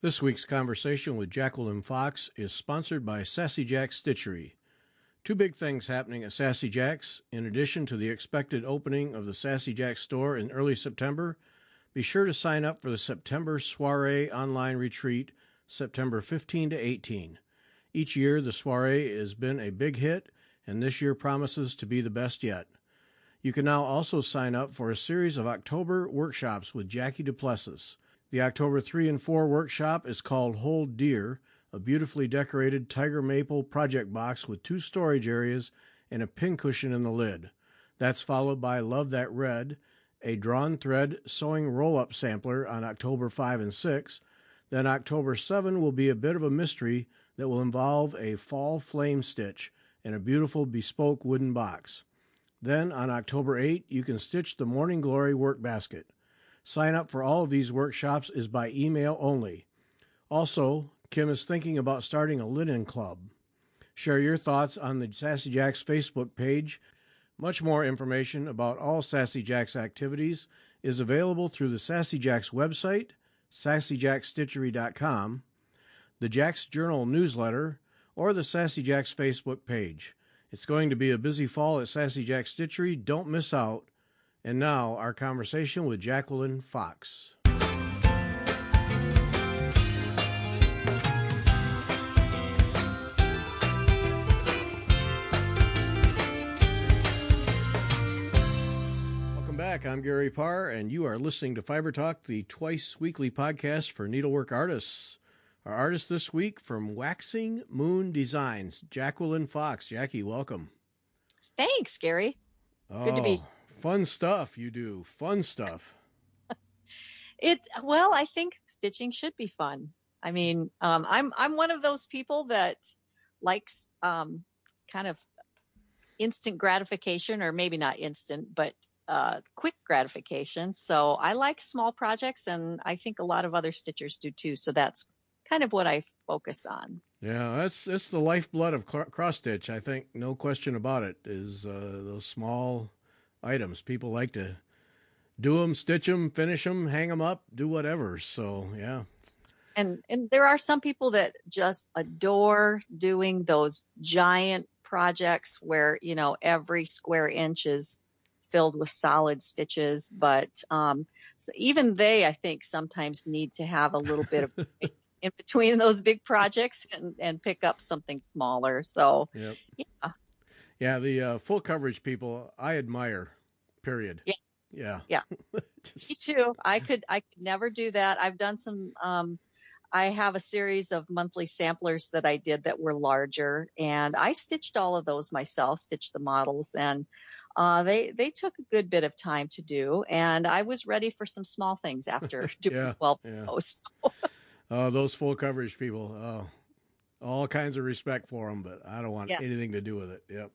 This week's conversation with Jacqueline Fox is sponsored by Sassy Jack's Stitchery. Two big things happening at Sassy Jack's. In addition to the expected opening of the Sassy Jack's store in early September, be sure to sign up for the September Soiree online retreat, September 15 to 18. Each year, the soiree has been a big hit, and this year promises to be the best yet. You can now also sign up for a series of October workshops with Jackie Duplessis. The October 3 and 4 workshop is called Hold Dear, a beautifully decorated tiger maple project box with 2 storage areas and a pincushion in the lid. That's followed by Love That Red, a drawn thread sewing roll-up sampler on October 5 and 6. Then October 7 will be a bit of a mystery that will involve a fall flame stitch and a beautiful bespoke wooden box. Then on October 8, you can stitch the Morning Glory work basket. Sign up for all of these workshops is by email only. Also, Kim is thinking about starting a linen club. Share your thoughts on the Sassy Jacks Facebook page. Much more information about all Sassy Jacks activities is available through the Sassy Jacks website, sassyjacksstitchery.com, the Jacks Journal newsletter, or the Sassy Jacks Facebook page. It's going to be a busy fall at Sassy Jacks Stitchery. Don't miss out. And now, our conversation with Jacqueline Fox. Welcome back. I'm Gary Parr, and you are listening to Fiber Talk, the twice-weekly podcast for needlework artists. Our artist this week from Waxing Moon Designs, Jacqueline Fox. Jackie, welcome. Thanks, Gary. Good to be. Fun stuff you do. Fun stuff. Well, I think stitching should be fun. I mean, I'm one of those people that likes kind of instant gratification, or maybe not instant, but quick gratification. So I like small projects, and I think a lot of other stitchers do too. So that's kind of what I focus on. Yeah, it's the lifeblood of cross stitch. I think no question about it. Is those small items. People like to do them, stitch them, finish them, hang them up, do whatever. So, yeah. And there are some people that just adore doing those giant projects where, you know, every square inch is filled with solid stitches. But so even they, I think, sometimes need to have a little bit of in between those big projects and pick up something smaller. So, yep. Yeah. Yeah, the full coverage people I admire, period. Yeah. Me too. I could never do that. I've done some, I have a series of monthly samplers that I did that were larger, and I stitched all of those myself, stitched the models, and they took a good bit of time to do, and I was ready for some small things after doing 12 of those. Those full coverage people, all kinds of respect for them, but I don't want anything to do with it. Yep.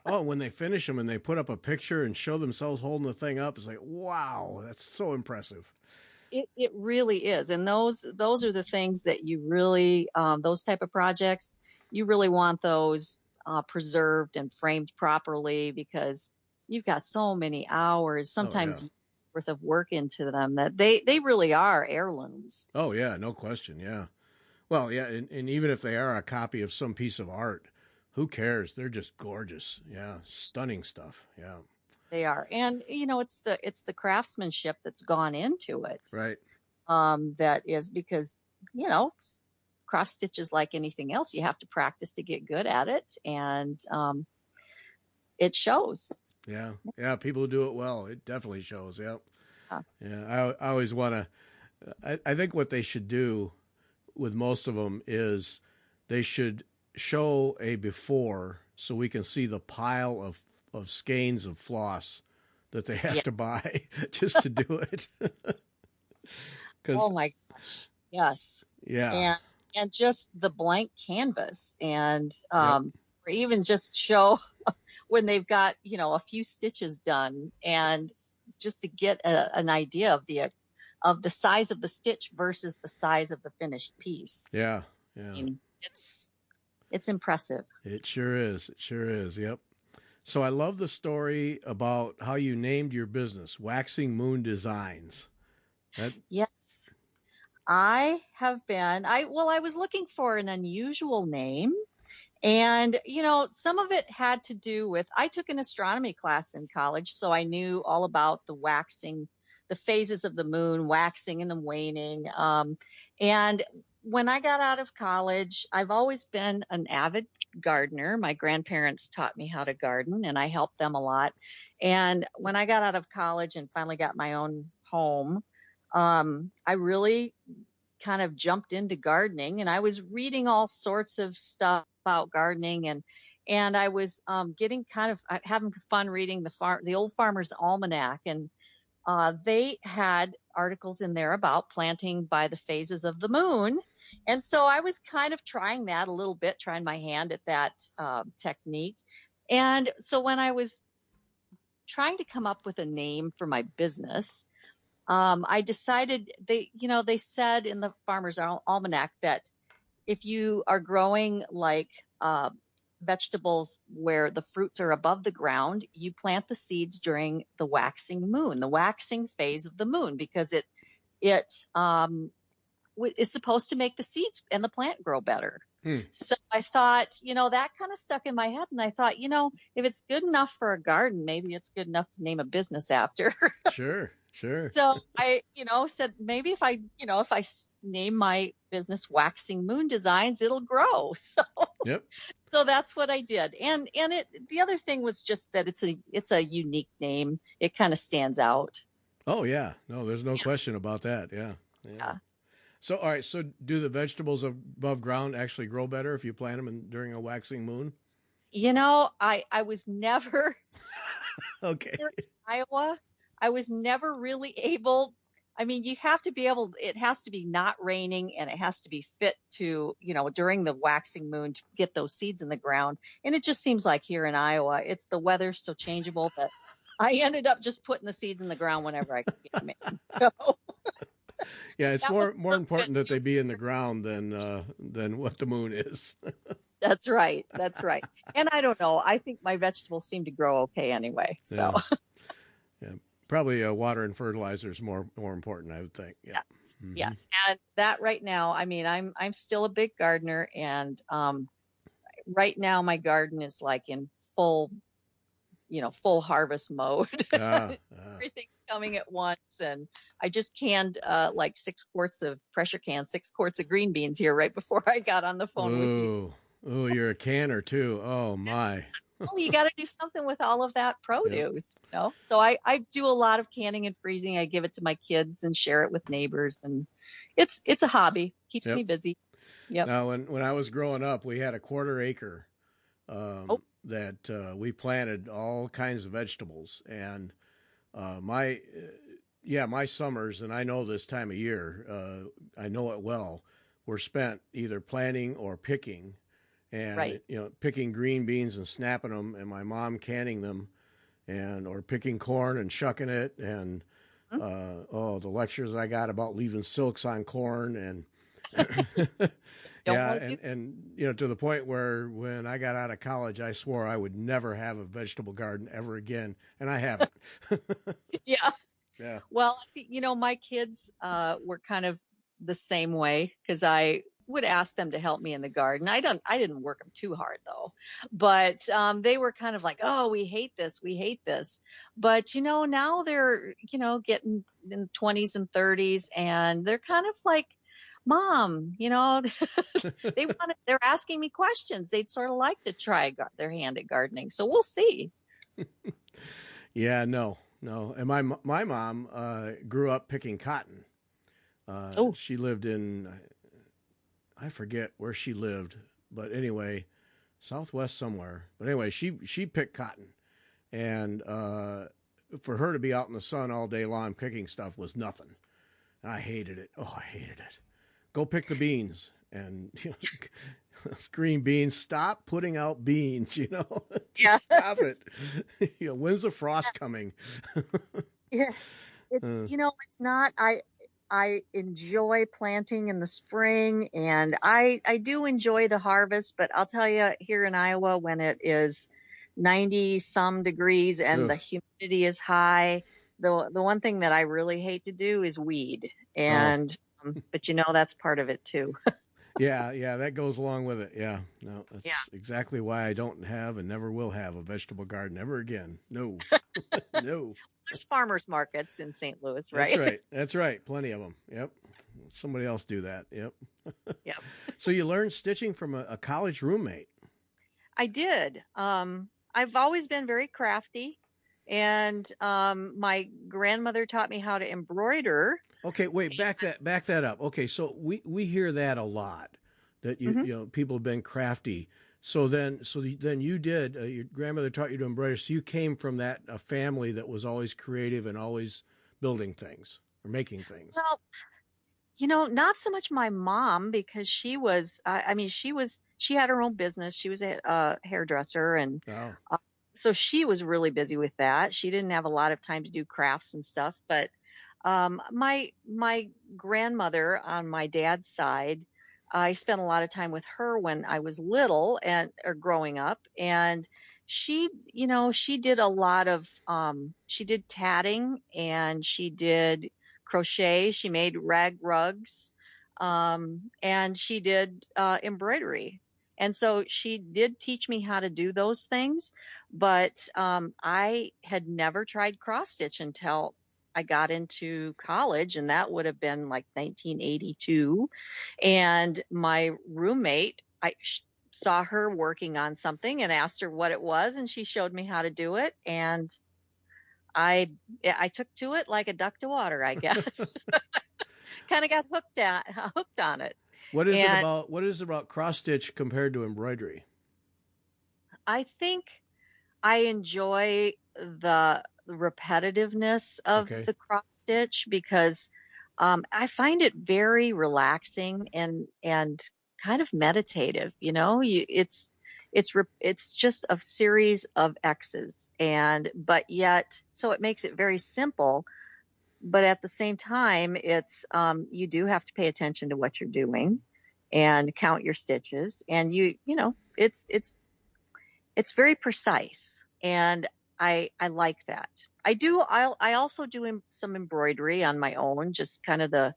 When they finish them and they put up a picture and show themselves holding the thing up, it's like, wow, that's so impressive. It really is. And those are the things that you really, those type of projects, you really want those preserved and framed properly, because you've got so many hours, sometimes worth of work into them, that they really are heirlooms. Oh, yeah, no question. Yeah. Well, yeah. And even if they are a copy of some piece of art, who cares? They're just gorgeous. Yeah. Stunning stuff. Yeah. They are. And, you know, it's the craftsmanship that's gone into it. Right. That is, because, you know, cross stitch is like anything else. You have to practice to get good at it. And it shows. Yeah. Yeah. People who do it well, it definitely shows. Yep. Yeah. I always want to, I think what they should do with most of them is they should show a before so we can see the pile of skeins of floss that they have to buy just to do it. Oh my gosh. Yes. Yeah. And just the blank canvas, and or even just show when they've got, you know, a few stitches done, and just to get an idea of the size of the stitch versus the size of the finished piece. Yeah. I mean, it's impressive. It sure is. It sure is. Yep. So I love the story about how you named your business, Waxing Moon Designs. Yes. I was looking for an unusual name. And, some of it had to do with, I took an astronomy class in college, so I knew all about the waxing, the phases of the moon, waxing and then waning. And when I got out of college, I've always been an avid gardener. My grandparents taught me how to garden, and I helped them a lot. And when I got out of college and finally got my own home, I really kind of jumped into gardening, and I was reading all sorts of stuff about gardening, and I was getting kind of having fun reading the Old Farmer's Almanac, and they had articles in there about planting by the phases of the moon. And so I was kind of trying that a little bit, trying my hand at that technique. And so when I was trying to come up with a name for my business, I decided they said in the Farmer's Almanac that if you are growing like vegetables where the fruits are above the ground, you plant the seeds during the waxing phase of the moon, because it is supposed to make the seeds and the plant grow better. So I thought, that kind of stuck in my head. And I thought, if it's good enough for a garden, maybe it's good enough to name a business after. Sure. So I, said maybe if I name my business Waxing Moon Designs, it'll grow. So, Yep. So that's what I did. And the other thing was just that it's a unique name. It kind of stands out. Oh yeah. No, there's no question about that. Yeah. So, all right. So, do the vegetables above ground actually grow better if you plant them during a waxing moon? I was never Okay. here in Iowa. I was never really able. I mean, you have to be able. It has to be not raining, and it has to be fit to, during the waxing moon to get those seeds in the ground. And it just seems like here in Iowa, the weather's so changeable that I ended up just putting the seeds in the ground whenever I could get them in. So. Yeah, it's more important that they be in the ground than what the moon is. That's right. And I don't know. I think my vegetables seem to grow okay anyway. So. Yeah. Probably water and fertilizer is more important, I would think. Yeah. Yes. Mm-hmm. Yes. And that right now, I mean, I'm still a big gardener, and right now my garden is like in full harvest mode. Everything's coming at once, and I just canned like 6 quarts of green beans here right before I got on the phone with you. Oh, you're a canner too. Oh my. Well, you got to do something with all of that produce, So I do a lot of canning and freezing. I give it to my kids and share it with neighbors, and it's a hobby. Keeps me busy. Yep. Now, when I was growing up, we had a 1/4 acre that we planted all kinds of vegetables, and my summers, and I know this time of year, I know it well, were spent either planting or picking. And, right. Picking green beans and snapping them, and my mom canning them, or picking corn and shucking it. And, the lectures I got about leaving silks on corn, and, to the point where when I got out of college, I swore I would never have a vegetable garden ever again. And I haven't. Yeah. Yeah. Well, I think, my kids, were kind of the same way, because I would ask them to help me in the garden. I didn't work them too hard though, but they were kind of like, oh, we hate this. But now they're getting in the 20s and 30s, and they're kind of like, Mom, they're asking me questions. They'd sort of like to try their hand at gardening. So we'll see. Yeah, no. And my mom grew up picking cotton. She lived in, I forget where she lived, but anyway, Southwest somewhere. But anyway, she picked cotton, and for her to be out in the sun all day long picking stuff was nothing. And I hated it. Oh, I hated it. Go pick the beans, and green beans. Stop putting out beans. Yeah. Stop it. When's the frost coming? Yeah. It's not. I enjoy planting in the spring, and I do enjoy the harvest, but I'll tell you, here in Iowa, when it is 90 some degrees and the humidity is high, the one thing that I really hate to do is weed. And But that's part of it too. Yeah, yeah, that goes along with it. Yeah, no, Yeah. that's exactly why I don't have and never will have a vegetable garden ever again. No, no. There's farmers markets in St. Louis, That's right? right. That's right. Plenty of them. Yep. Somebody else do that. Yep. Yeah. So you learned stitching from a college roommate. I did. I've always been very crafty, and my grandmother taught me how to embroider. Okay, wait, back that up. Okay, so we hear that a lot that Hmm. people have been crafty. So then you did your grandmother taught you to embroider. So you came from that a family that was always creative and always building things or making things. Well, not so much my mom because she had her own business. She was a hairdresser, and Oh, uh, so she was really busy with that. She didn't have a lot of time to do crafts and stuff. But my grandmother on my dad's side, I spent a lot of time with her when I was little and or growing up, and she did a lot of she did tatting and she did crochet. She made rag rugs, and she did embroidery. And so she did teach me how to do those things, but I had never tried cross stitch until I got into college, and that would have been like 1982. And my roommate, saw her working on something and asked her what it was, and she showed me how to do it. And I took to it like a duck to water, I guess. Kind of got hooked on it. And what is it about cross stitch compared to embroidery? I think I enjoy the repetitiveness of Okay. the cross stitch because I find it very relaxing and kind of meditative. It's just a series of X's, and but yet so it makes it very simple. But at the same time, it's you do have to pay attention to what you're doing and count your stitches, and it's very precise, and I like that. I also do some embroidery on my own, just kind of the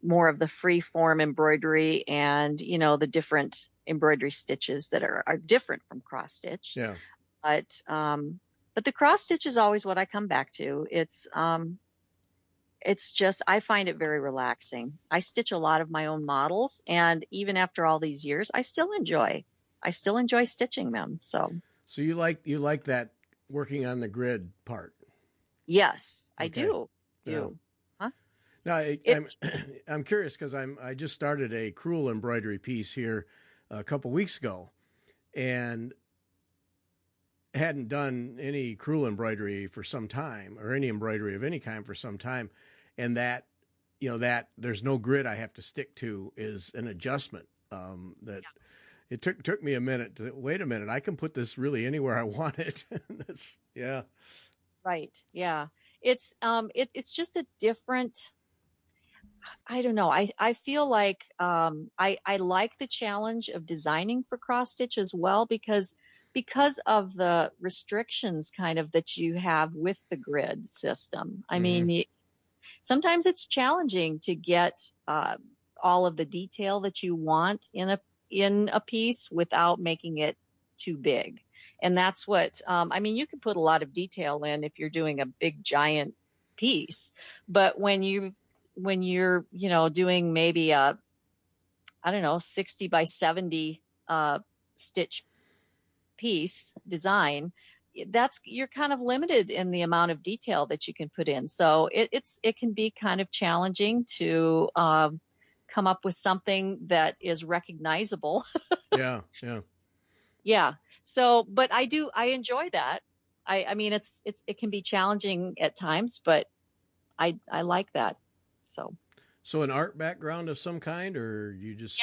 more of the free form embroidery, and the different embroidery stitches that are different from cross stitch. Yeah. But the cross stitch is always what I come back to. It's just I find it very relaxing. I stitch a lot of my own models, and even after all these years, I still enjoy stitching them. So, So you like that working on the grid part. yes, I Okay. do. Yeah. Do. Huh? No, It I'm curious because I just started a crewel embroidery piece here a couple weeks ago, and hadn't done any crewel embroidery for some time or any embroidery of any kind for some time, and that there's no grid I have to stick to is an adjustment. That it took me a minute to wait a minute. I can put this really anywhere I want it. That's yeah. right. Yeah. It's just a different. I don't know. I feel like I like the challenge of designing for cross stitch as well because of the restrictions kind of that you have with the grid system. I Hmm. mean, sometimes it's challenging to get all of the detail that you want in a piece without making it too big. And that's what I mean. You can put a lot of detail in if you're doing a big giant piece, but when you're doing maybe a I don't know 60 by 70 stitch piece design, that's you're kind of limited in the amount of detail that you can put in. So it can be kind of challenging to come up with something that is recognizable. Yeah, yeah. Yeah. So, but I enjoy that. I mean, it can be challenging at times, but I like that. So. So an art background of some kind, or you just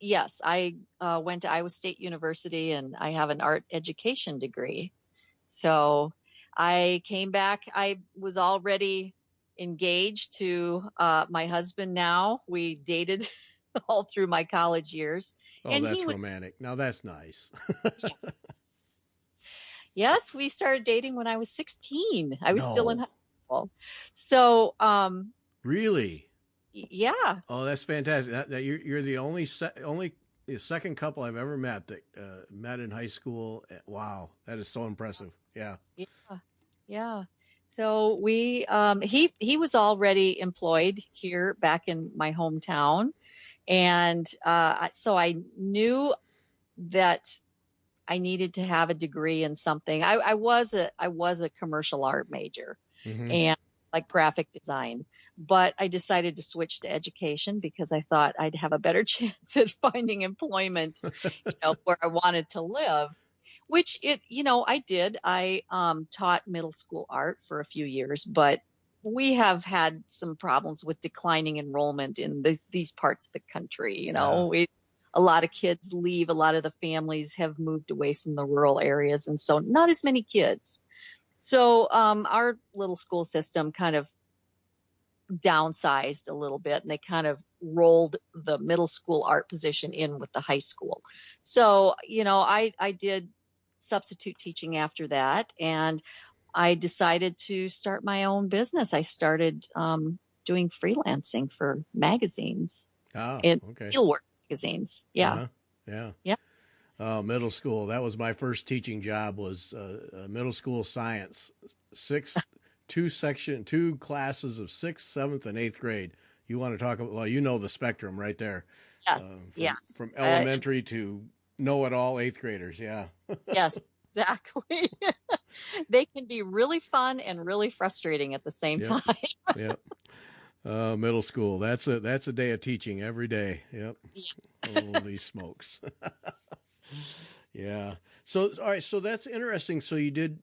Yes, I went to Iowa State University and I have an art education degree. So I came back. I was already engaged to my husband now. We dated all through my college years. oh, And he that's was, romantic. Now that's nice. yeah. Yes, we started dating when I was 16. I was still in No, high school. So, really? Yeah. Oh, that's fantastic. You're the only the second couple I've ever met that met in high school. Wow, that is so impressive. Yeah. Yeah. Yeah. So he was already employed here back in my hometown. And so I knew that I needed to have a degree in something. I was a commercial art major Hmm. and like graphic design, but I decided to switch to education because I thought I'd have a better chance at finding employment, where I wanted to live. Which I did. I taught middle school art for a few years, but we have had some problems with declining enrollment in these parts of the country. Yeah. A lot of kids leave. A lot of the families have moved away from the rural areas, and so not as many kids. So our little school system kind of downsized a little bit, and they kind of rolled the middle school art position in with the high school. So I did substitute teaching after that, and I decided to start my own business. I started doing freelancing for magazines Oh, and okay. fieldwork magazines. Yeah. Uh-huh. Yeah. Yeah. Middle school. That was my first teaching job. Was middle school science. Six, two classes of sixth, seventh, and eighth grade. You want to talk about? Well, you know the spectrum right there, Yes. from Yes. elementary to know it all eighth graders. Yeah. Yes, exactly. They can be really fun and really frustrating at the same Yep. time. Yep. Middle school. That's a day of teaching every day. Yep. Yes. Holy smokes. Yeah. So, all right. So that's interesting. So you did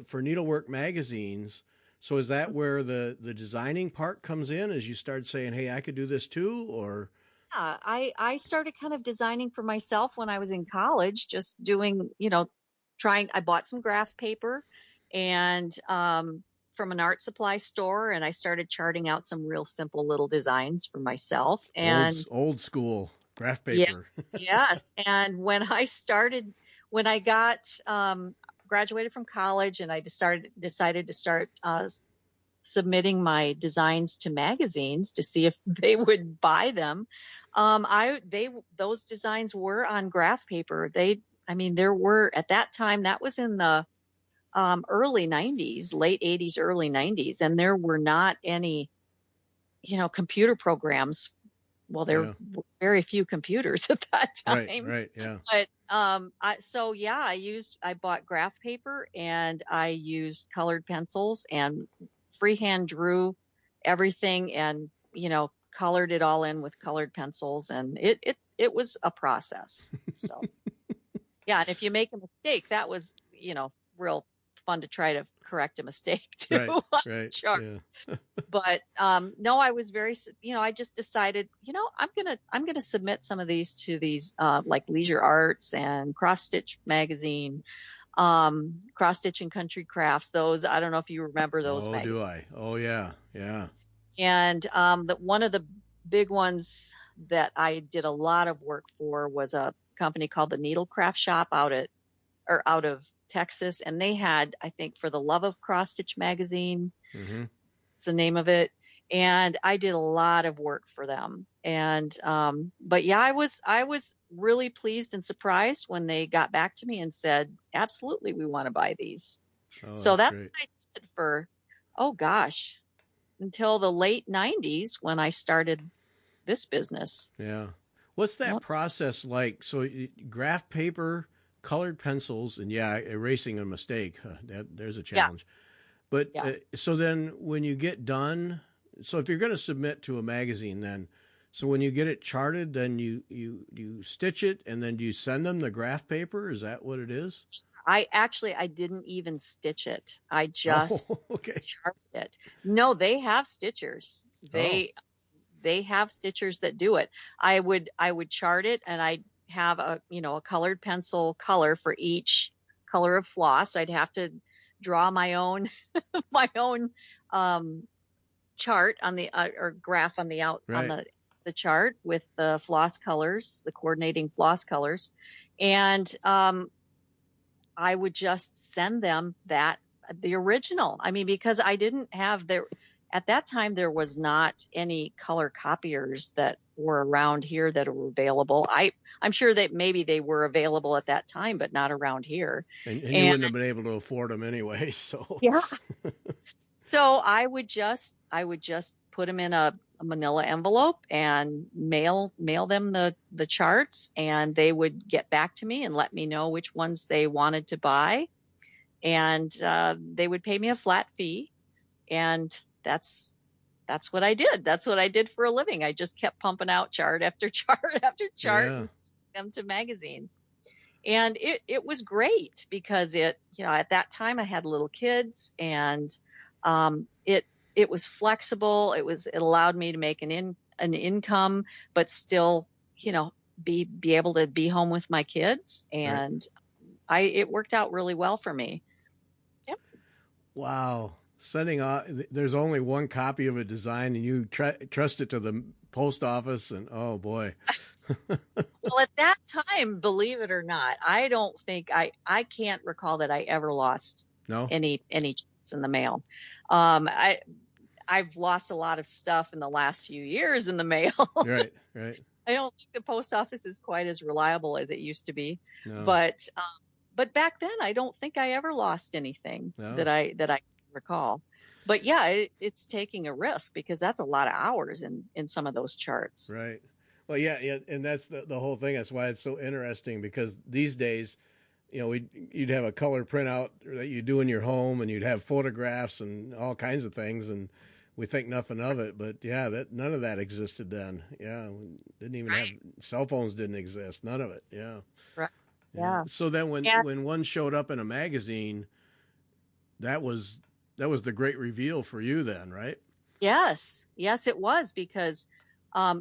for needlework magazines. So is that where the designing part comes in? As you start saying, "Hey, I could do this too," or Yeah, I started kind of designing for myself when I was in college, just doing, trying. I bought some graph paper and from an art supply store, and I started charting out some real simple little designs for myself. And old school graph yeah, paper? yes. And when I got graduated from college, and I decided to start submitting my designs to magazines to see if they would buy them. Those designs were on graph paper. I mean, there were at that time, that was in the early 90s, late 80s, early 90s, and there were not any, computer programs. Well, there Yeah. were very few computers at that Right. time. Right. Yeah. But so yeah, I bought graph paper and I used colored pencils and freehand drew everything and, colored it all in with colored pencils. And it was a process. So yeah. And if you make a mistake, that was, real fun to try to correct a mistake too Right. on the Right. chart. Yeah. But no, I was I just decided, I'm gonna submit some of these to these like Leisure Arts and Cross Stitch magazine, Cross Stitch and Country Crafts. Those, I don't know if you remember those Oh, magazines. do I? Oh, yeah. Yeah. And one of the big ones that I did a lot of work for was a company called the Needlecraft Shop out of Texas, and they had, I think, For the Love of Cross Stitch magazine. Hmm. It's the name of it. And I did a lot of work for them. And but yeah, I was really pleased and surprised when they got back to me and said, absolutely, we want to buy these. Oh, So that's that's great. what I did for, oh gosh, until the late 90s when I started this business. Yeah. What's that Yep. process like? So, graph paper, colored pencils, and yeah, erasing a mistake. There's a Yeah. challenge. But Yeah. so then when you get done, so if you're going to submit to a magazine, then so when you get it charted, then you stitch it, and then do you send them the graph paper? Is that what it is? I didn't even stitch it. I Oh, just okay. charted it. No, they have stitchers. Oh, They have stitchers that do it. I would chart it, and I'd have a colored pencil color for each color of floss. I'd have to draw my own my own chart on the or graph on right. the chart with the floss colors, the coordinating floss colors, and I would just send them the original. I mean, because I didn't have at that time, there was not any color copiers that were around here that were available. I'm sure that maybe they were available at that time, but not around here. And you And wouldn't have been able to afford them anyway. So, yeah, so I would just put them in a manila envelope and mail them the charts, and they would get back to me and let me know which ones they wanted to buy, and they would pay me a flat fee, and that's what I did. That's what I did for a living. I just kept pumping out chart after chart after chart yeah, and sending them to magazines. And it was great because at that time I had little kids, and it was flexible. It allowed me to make an income, but still, be able to be home with my kids. right. And it worked out really well for me. Yep. Wow. Sending off, there's only one copy of a design, and you trust it to the post office, and oh boy. Well, at that time, believe it or not, I don't think I can't recall that I ever lost No? any checks in the mail. I've lost a lot of stuff in the last few years in the mail. Right, right. I don't think the post office is quite as reliable as it used to be, No, but back then I don't think I ever lost anything that no. I recall. But yeah, it's taking a risk because that's a lot of hours in some of those charts. Right. Well, yeah, yeah, and that's the whole thing. That's why it's so interesting, because these days, you'd have a color printout that you do in your home, and you'd have photographs and all kinds of things, and we think nothing of it. But yeah, that none of that existed then. Yeah, we didn't even have Right. cell phones. Didn't exist. None of it. Yeah. Right. Yeah. Yeah. So then Yeah. when one showed up in a magazine, that was the great reveal for you then, right? Yes. Yes, it was because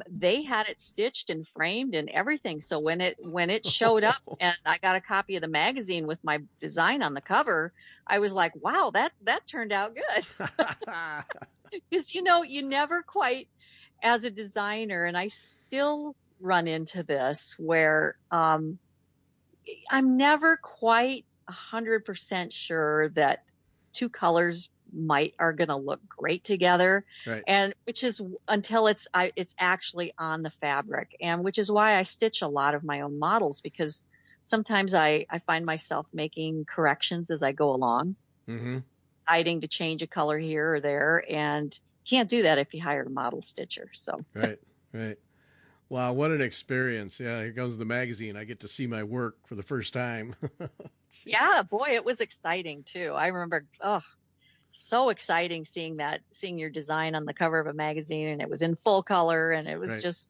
they had it stitched and framed and everything. So when it showed up and I got a copy of the magazine with my design on the cover, I was like, wow, that turned out good. Because you never quite, as a designer, and I still run into this where I'm never quite 100% sure that two colors are going to look great together, Right. and which is until it's actually on the fabric, and which is why I stitch a lot of my own models, because sometimes I find myself making corrections as I go along, Mm-hmm. deciding to change a color here or there, and can't do that if you hire a model stitcher. So Right. Right. Wow, what an experience. Yeah, here comes the magazine. I get to see my work for the first time. yeah, boy, it was exciting too. I remember, oh, so exciting seeing your design on the cover of a magazine, and it was in full color, and it was Right. just,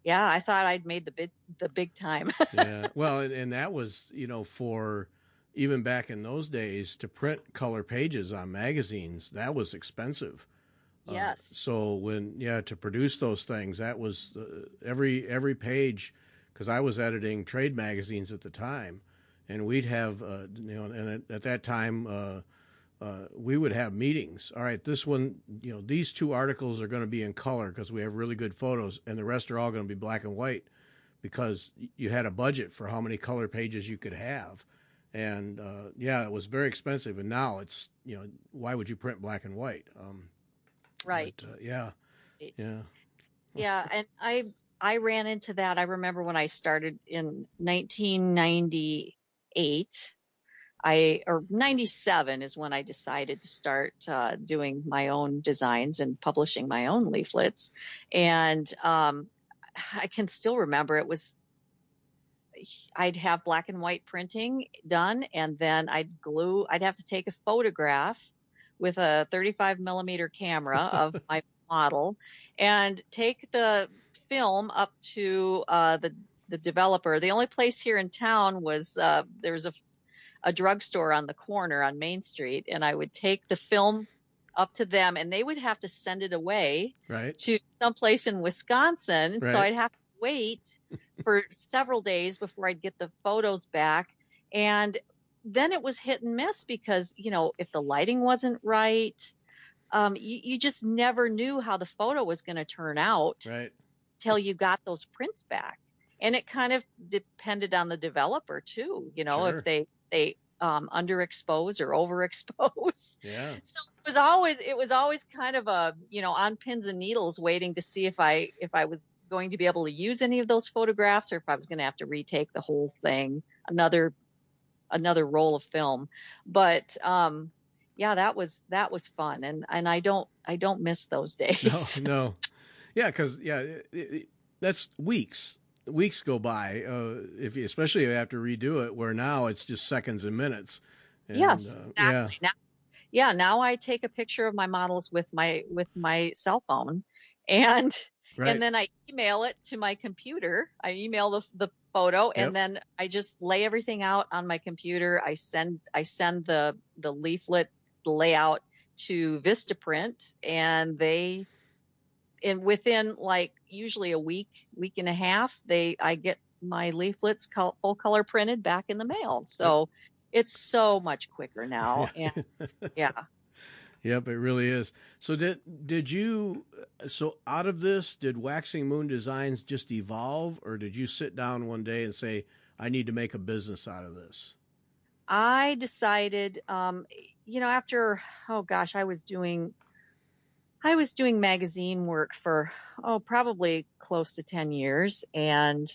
yeah, I thought I'd made the big time. Yeah. Well, and that was, for even back in those days, to print color pages on magazines, that was expensive. Yes. So to produce those things, that was every page, because I was editing trade magazines at the time, and we'd have, and at that time, we would have meetings. All right, this one, these two articles are going to be in color because we have really good photos, and the rest are all going to be black and white, because you had a budget for how many color pages you could have. And yeah, it was very expensive. And now it's, why would you print black and white? Right. Yeah, Right. yeah, Yeah, and I ran into that. I remember when I started in 1998. Or 97 is when I decided to start doing my own designs and publishing my own leaflets. And I can still remember I'd have black and white printing done, and then I'd have to take a photograph with a 35 millimeter camera of my model and take the film up to the developer. The only place here in town was there was a drugstore on the corner on Main Street, and I would take the film up to them, and they would have to send it away right, to someplace in Wisconsin. So right, I'd have to wait for several days before I'd get the photos back. And then it was hit and miss because, if the lighting wasn't right, you just never knew how the photo was going to turn out right. till you got those prints back. And it kind of depended on the developer too, if Sure. they underexposed or overexposed. Yeah. So it was always kind of a, on pins and needles waiting to see if I was going to be able to use any of those photographs or if I was going to have to retake the whole thing, another roll of film. But yeah, that was fun, and I don't miss those No, days. no. Yeah, because that's weeks. Weeks go by if you, especially if you have to redo it. Where now it's just seconds and minutes. And Yes, yeah, exactly. Now I take a picture of my models with my cell phone, and right. then I email it to my computer. I email the photo, and Yep. then I just lay everything out on my computer. I send the leaflet layout to Vistaprint, and within like usually a week and a half, I get my leaflets full color printed back in the mail. Yep. So it's so much quicker now, and Yeah. yeah. Yep, it really is. So did you so out of this, did Waxing Moon Designs just evolve, or did you sit down one day and say, I need to make a business out of this? I decided, after, oh gosh, I was doing magazine work for, probably close to 10 years. And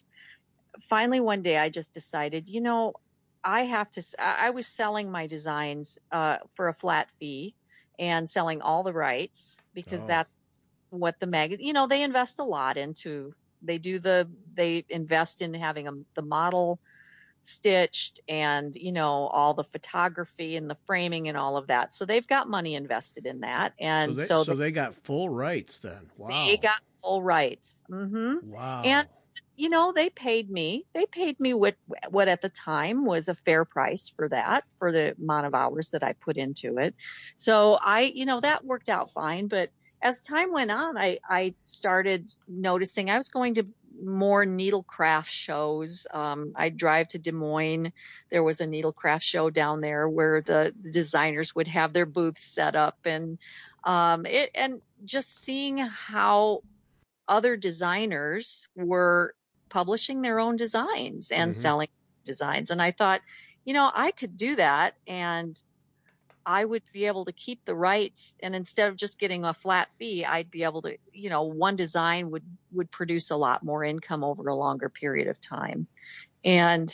finally one day I just decided, I was selling my designs, for a flat fee and selling all the rights because Oh, that's what the they invest a lot into, they invest in having the model stitched and all the photography and the framing and all of that, so they've got money invested in that, so and they so so they, they got full rights then. they Wow. got full rights. And Wow. they paid me what at the time was a fair price for that, for the amount of hours that I put into it. So that worked out fine. But as time went on, I started noticing I was going to more needlecraft shows. I'd drive to Des Moines. There was a needlecraft show down there where the designers would have their booths set up, and just seeing how other designers were publishing their own designs and Hmm. selling designs. And I thought, I could do that, and I would be able to keep the rights. And instead of just getting a flat fee, I'd be able to, one design would produce a lot more income over a longer period of time. And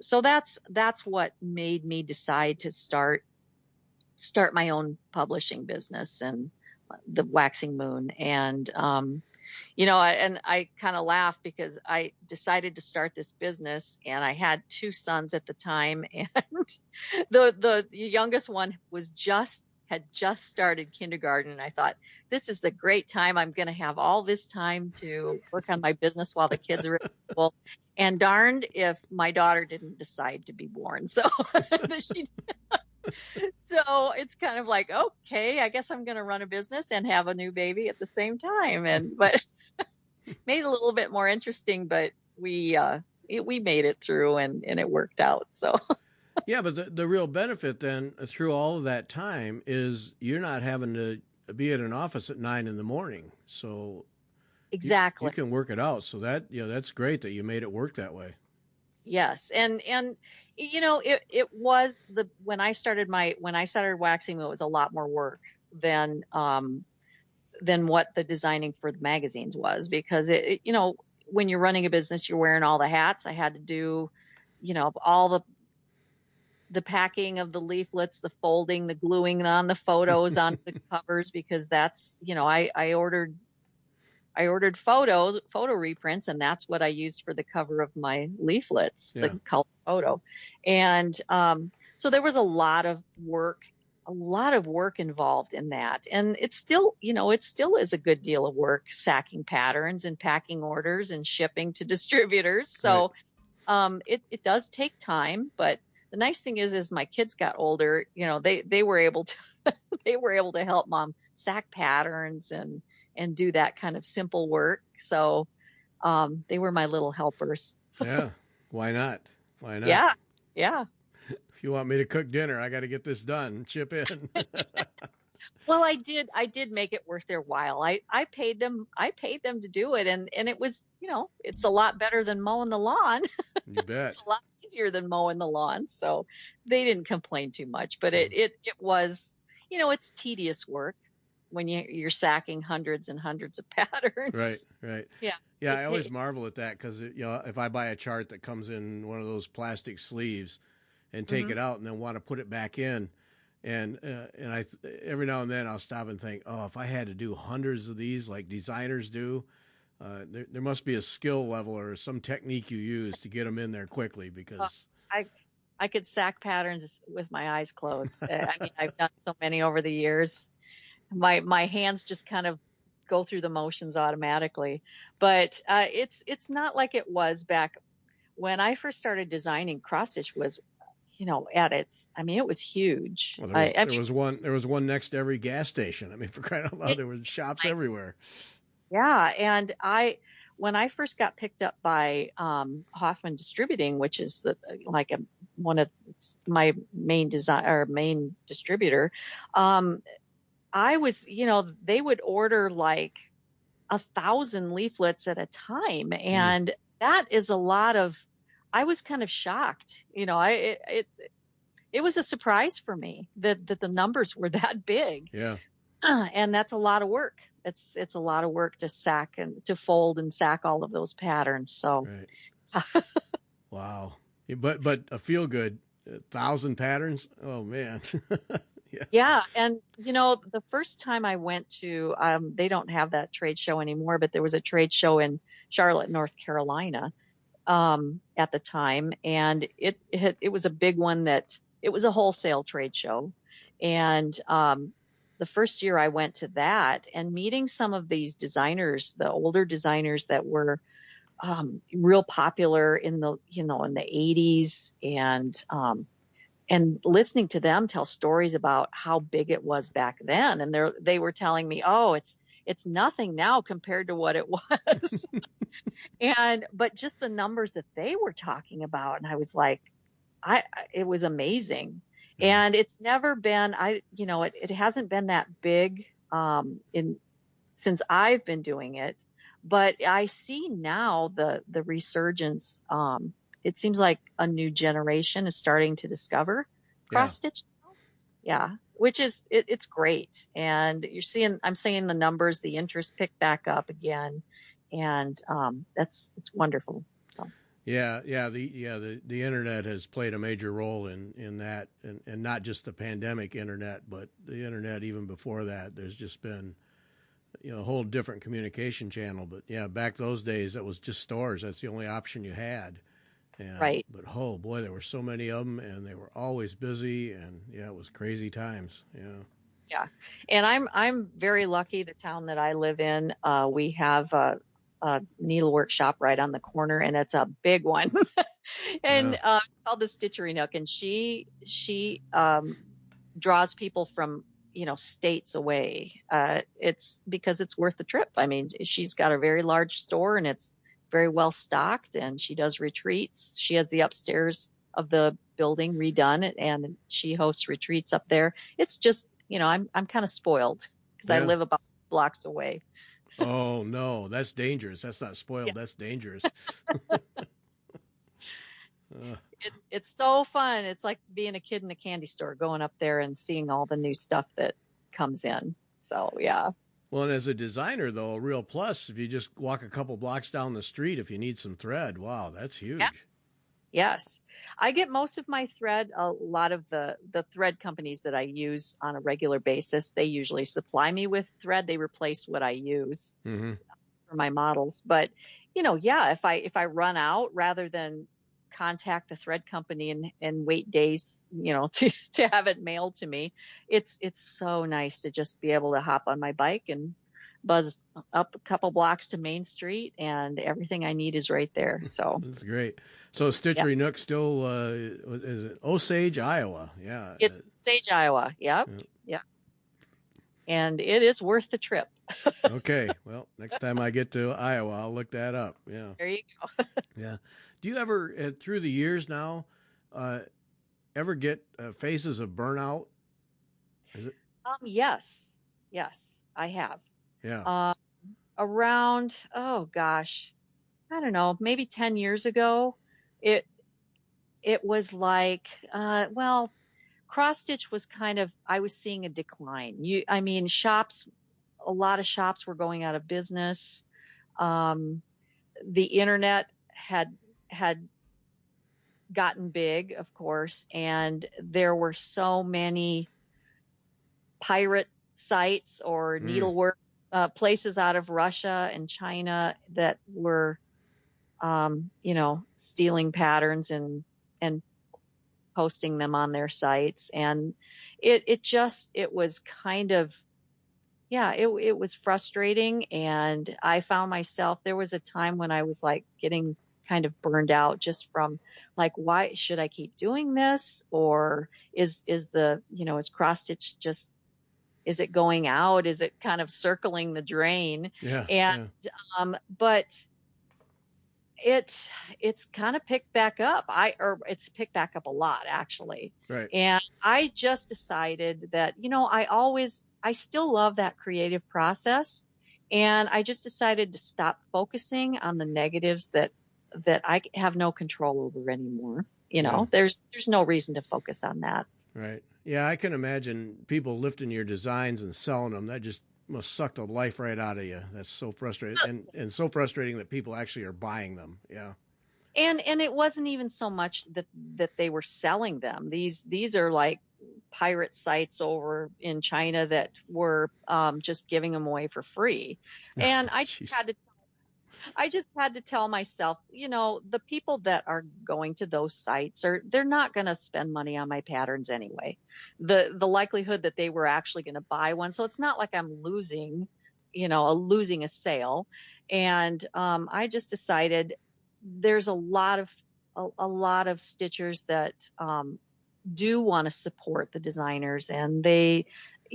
so that's what made me decide to start my own publishing business and the Waxing Moon. And and I kind of laugh because I decided to start this business, and I had two sons at the time, and the youngest one had just started kindergarten, and I thought, this is the great time. I'm going to have all this time to work on my business while the kids are at school. And darned if my daughter didn't decide to be born. So she so it's kind of like, okay, I guess I'm going to run a business and have a new baby at the same time. But made it a little bit more interesting, but we made it through, and it worked out. So Yeah, but the real benefit then through all of that time is you're not having to be at an office at 9 in the morning. So you exactly. can work it out. So that's great that you made it work that way. Yes. And it was when I started waxing, it was a lot more work than what the designing for the magazines was, because when you're running a business, you're wearing all the hats. I had to do, all the packing of the leaflets, the folding, the gluing on the photos on the covers, because that's, I ordered photo reprints, and that's what I used for the cover of my leaflets, the Yeah. color photo. And so there was a lot of work involved in that. And it still is a good deal of work, sacking patterns and packing orders and shipping to distributors. Right. So it does take time, but the nice thing is, as my kids got older, they were able to they were able to help mom sack patterns and do that kind of simple work. So they were my little helpers. Yeah. Why not? Why not? Yeah, yeah. If you want me to cook dinner, I got to get this done. Chip in. Well, I did make it worth their while. I paid them to do it, and it was, it's a lot better than mowing the lawn. You bet. It's a lot easier than mowing the lawn. So they didn't complain too much, but it was, it's tedious work when you're sacking hundreds and hundreds of Right, patterns. right. Yeah. Yeah, I always marvel at that because, if I buy a chart that comes in one of those plastic sleeves and take Mhm. it out and then want to put it back in, and every now and then I'll stop and think, oh, if I had to do hundreds of these like designers do, there must be a skill level or some technique you use to get them in there quickly Uh, because, I I could sack patterns with my eyes closed. I mean, I've done so many over the years. My hands just kind of go through the motions automatically. But it's not like it was back when I first started designing. Cross stitch was, at its. I mean, it was huge. well, I there mean, was one next to every gas station. I mean, for crying out loud, there were shops like, everywhere. yeah, and when I first got picked up by Hoffman Distributing, which is like one of it's my main design or main distributor, I was, they would order like 1,000 leaflets at a time, Mm, and that is a lot of. I was kind of shocked, it was a surprise for me that the numbers were that big. yeah, And that's a lot of work. It's a lot of work to sack and to fold and sack all of those patterns. So right. Wow. Yeah, but a feel good 1,000 patterns. Oh man. Yeah. yeah, and the first time I went to, they don't have that trade show anymore, but there was a trade show in Charlotte, North Carolina, at the time, and it was a big one. That it was a wholesale trade show, and the first year I went to that and meeting some of these designers, the older designers that were real popular in the 80s, and listening to them tell stories about how big it was back then. And they were telling me, oh, it's nothing now compared to what it was. But just the numbers that they were talking about, and I was like, it was amazing. Yeah. And it's never been, it hasn't been that big, in since I've been doing it, but I see now the resurgence. It seems like a new generation is starting to discover Yeah. cross stitch. Yeah, which is it's great, and I'm seeing the numbers, the interest pick back up again, and it's wonderful. So The internet has played a major role in that, and not just the pandemic internet, but the internet even before that. There's just been a whole different communication channel. But yeah, back those days, that was just stores. That's the only option you had. And right. but oh boy, there were so many of them, and they were always busy, and yeah, it was crazy times. Yeah. Yeah. And I'm very lucky. The town that I live in, we have a needle workshop right on the corner, and it's a big one. And Yeah. it's called the Stitchery Nook, and she draws people from states away. It's because it's worth the trip. I mean, she's got a very large store, and it's very well stocked, and she does retreats. She has the upstairs of the building redone, and she hosts retreats up there. It's just, I'm kind of spoiled because I Yeah. live about blocks away. Oh no, that's dangerous. That's not Yeah. spoiled. That's dangerous. Uh, It's so fun. It's like being a kid in a candy store, going up there and seeing all the new stuff that comes in. So yeah. well, and as a designer, though, a real plus if you just walk a couple blocks down the street if you need some thread. Wow, that's Yeah. huge. Yes. I get most of my thread. A lot of the thread companies that I use on a regular basis, they usually supply me with thread. They replace what I use Hmm. for my models. But, yeah, if I run out, rather than contact the thread company and wait days, to have it mailed to me, it's so nice to just be able to hop on my bike and buzz up a couple blocks to Main Street, and everything I need is right there. So That's great. So yeah, Stitchery Nook still is it Osage, Iowa? Yeah. it's Sage, Iowa. Yep. Yeah. Yeah. And it is worth the trip. Okay. Well, next time I get to Iowa, I'll look that up. Yeah. There you go. Yeah. Do you ever, through the years now, uh, ever get phases of burnout? Is it? Yes. Yes, I have. Yeah. Um, Around, oh gosh, I don't know, maybe 10 years ago, it it was like, well, cross stitch was kind of, I was seeing a decline. I mean, a lot of shops were going out of business. Um, the internet had gotten big, of course, and there were so many pirate sites or Mm, needlework places out of Russia and China that were, stealing patterns and posting them on their sites, and it was kind of, yeah, it was frustrating, and I found myself, there was a time when I was like getting kind of burned out just from like, why should I keep doing this? Or is cross stitch just, is it going out? Is it kind of circling the drain? yeah, And yeah, but it's kind of picked back up. Or it's picked back up a lot actually. right. And I just decided that, I still love that creative process. And I just decided to stop focusing on the negatives that I have no control over anymore. Yeah, There's no reason to focus on that. right. Yeah, I can imagine people lifting your designs and selling them. That just must suck the life right out of you. That's so frustrating, and so frustrating that people actually are buying them. Yeah, And it wasn't even so much that they were selling them. These are like pirate sites over in China that were just giving them away for free. And jeez. I just had to tell myself, the people that are going to those sites they're not going to spend money on my patterns anyway. The likelihood that they were actually going to buy one, so it's not like I'm losing a sale. And I just decided there's a lot of stitchers that do want to support the designers, and they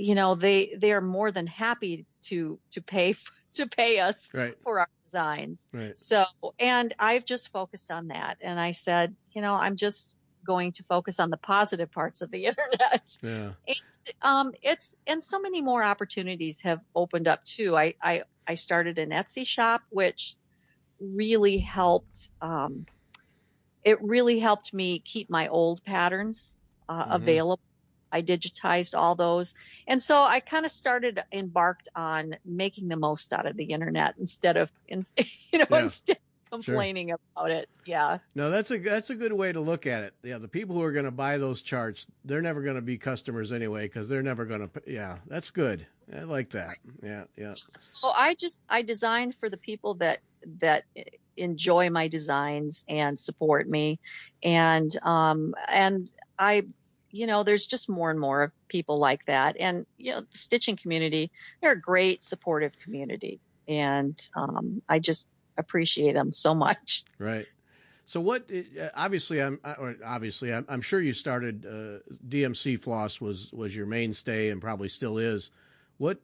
are more than happy to pay us Right, for our designs. right. So, and I've just focused on that, and I said, I'm just going to focus on the positive parts of the internet. Yeah, And and so many more opportunities have opened up too. I started an Etsy shop, which really helped. It really helped me keep my old patterns hmm, available. I digitized all those. And so I kind of embarked on making the most out of the internet instead of, yeah, instead of sure. complaining about it. Yeah. No, that's a good way to look at it. Yeah, the people who are going to buy those charts, they're never going to be customers anyway because they're never going to. Yeah, that's good. I like that. Yeah, yeah, So I designed for the people that enjoy my designs and support me. And I, there's just more and more people like that. And, the stitching community, they're a great supportive community. And, I just appreciate them so much. right. So what? Obviously, I'm sure you started. DMC floss was your mainstay and probably still is.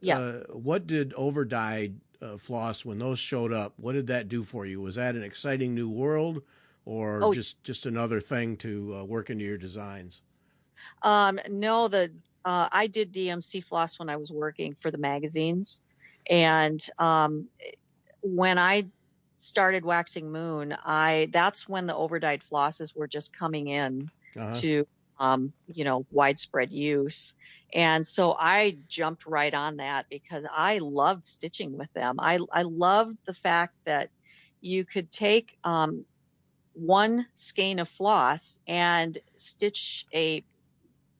Yeah. What did overdyed floss when those showed up? What did that do for you? Was that an exciting new world, or Oh, just another thing to work into your designs? no, I did DMC floss when I was working for the magazines. And, when I started waxing moon, that's when the overdyed flosses were just coming in Uh huh. to, widespread use. And so I jumped right on that because I loved stitching with them. I loved the fact that you could take, one skein of floss and stitch a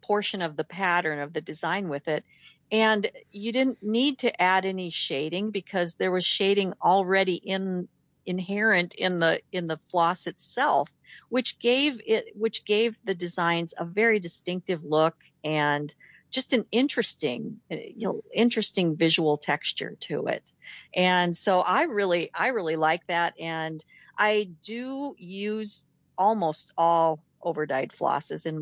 portion of the pattern of the design with it. And you didn't need to add any shading because there was shading already inherent in the floss itself, which gave the designs a very distinctive look and just an interesting visual texture to it. And so I really like that. And I do use almost all overdyed flosses in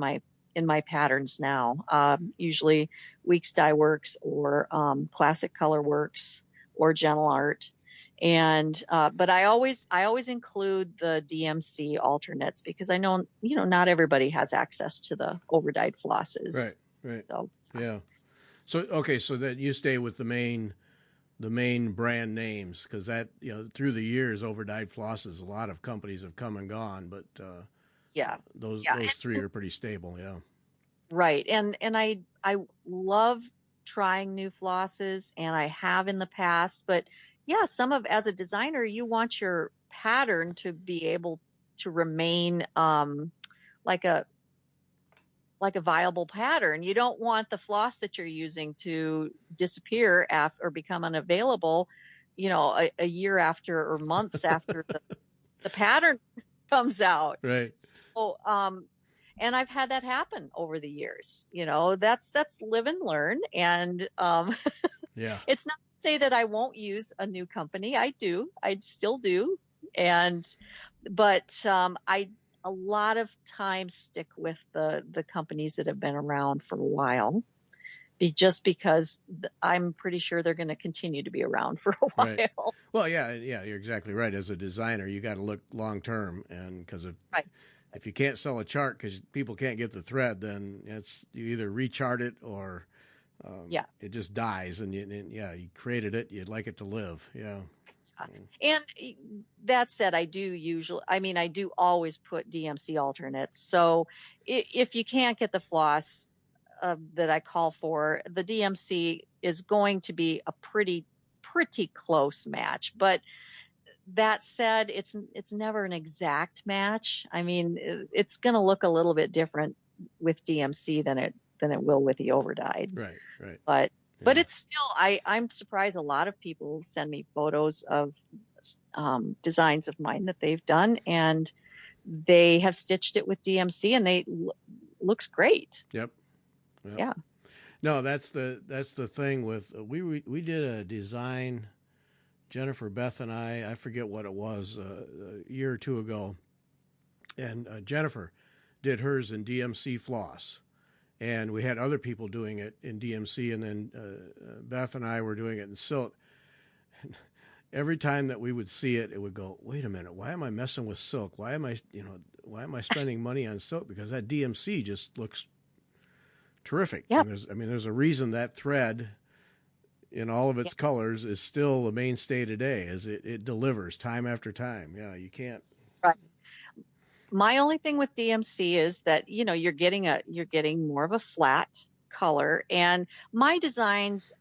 my patterns now. Usually Weeks Dye Works or Classic Color Works or Gentle Art. And but I always include the DMC alternates because I know not everybody has access to the overdyed flosses. Right. Right. So Yeah. So okay, so that you stay with the main brand names because that through the years overdyed flosses a lot of companies have come and gone, but Yeah. Those Yeah. those three are pretty stable. Yeah. Right. And I love trying new flosses, and I have in the past, but yeah, as a designer, you want your pattern to be able to remain like a viable pattern. You don't want the floss that you're using to disappear after or become unavailable, a year after or months after the pattern comes out. Right. So, and I've had that happen over the years. That's live and learn. And Yeah. it's not to say that I won't use a new company. I still do. And but I a lot of times stick with the companies that have been around for a while, just because I'm pretty sure they're going to continue to be around for a Right. while. Well, yeah, yeah, you're exactly right. As a designer, you got to look long term, and because Right. if you can't sell a chart because people can't get the thread, then you either rechart it or Yeah. it just dies. And yeah, you created it, you'd like it to live. Yeah. And that said, I do always put DMC alternates. So if you can't get the floss that I call for, the DMC is going to be a pretty close match. But that said, it's never an exact match. I mean, it's going to look a little bit different with DMC than it will with the overdyed. Right. Right. But it's still, I'm surprised a lot of people send me photos of designs of mine that they've done, and they have stitched it with DMC, and looks great. Yep. Yeah. No, that's the thing with we did a design, Jennifer, Beth, and I forget what it was, a year or two ago, and Jennifer did hers in DMC floss. And we had other people doing it in DMC, and then Beth and I were doing it in silk. Every time that we would see it, it would go, wait a minute, why am I messing with silk? Why am I spending money on silk? Because that DMC just looks terrific. Yeah. And there's a reason that thread in all of its colors is still the mainstay today, as it delivers time after time. Yeah, you can't. Right. My only thing with DMC is that, you're getting more of a flat color, and my designs,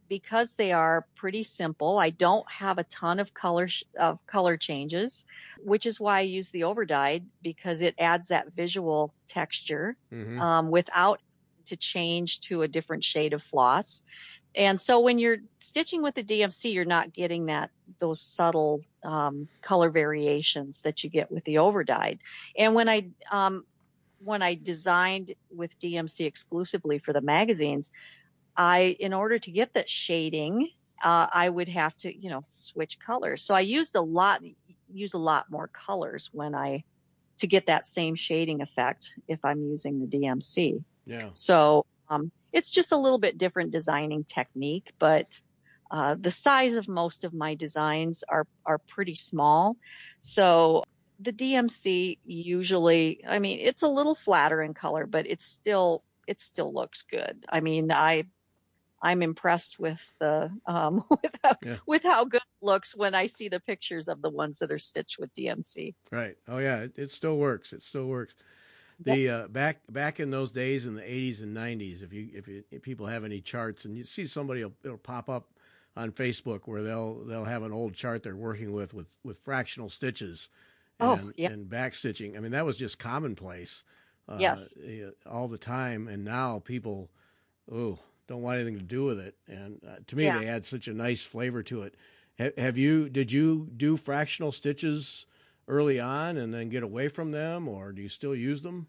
because they are pretty simple, I don't have a ton of color changes, which is why I use the overdyed, because it adds that visual texture, without to change to a different shade of floss. And so when you're stitching with the DMC, you're not getting those subtle color variations that you get with the overdyed. And when I designed with DMC exclusively for the magazines, in order to get that shading, I would have to, switch colors. So I use a lot more colors to get that same shading effect if I'm using the DMC. Yeah. So it's just a little bit different designing technique, but the size of most of my designs are pretty small. So the DMC usually, it's a little flatter in color, but it still looks good. I'm impressed with with how good it looks when I see the pictures of the ones that are stitched with DMC. Right. Oh yeah, it still works. It still works. The back in those days in the 80s and 90s, if people have any charts, and you see somebody, it'll pop up on Facebook where they'll have an old chart they're working with fractional stitches and back stitching. That was just commonplace. Yes. All the time, and now people don't want anything to do with it. And to me, they add such a nice flavor to it. Did you do fractional stitches early on and then get away from them, or do you still use them?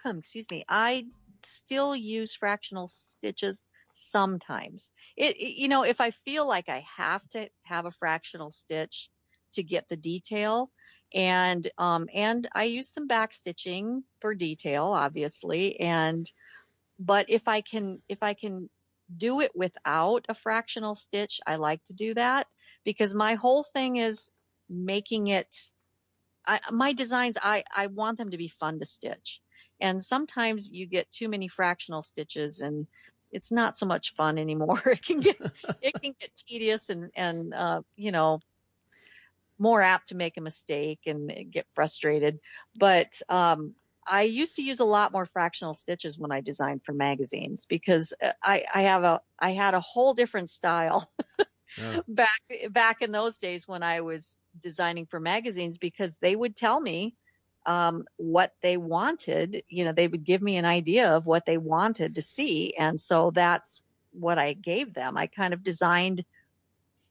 Excuse me, I still use fractional stitches sometimes. If I feel like I have to have a fractional stitch to get the detail, and I use some back stitching for detail, obviously, but if I can do it without a fractional stitch, I like to do that, because my whole thing is making it, my designs, I want them to be fun to stitch. And sometimes you get too many fractional stitches and it's not so much fun anymore. It can get tedious and more apt to make a mistake and get frustrated. But I used to use a lot more fractional stitches when I designed for magazines because I had a whole different style Oh, back in those days when I was designing for magazines, because they would tell me what they wanted. They would give me an idea of what they wanted to see, and so that's what I gave them. I kind of designed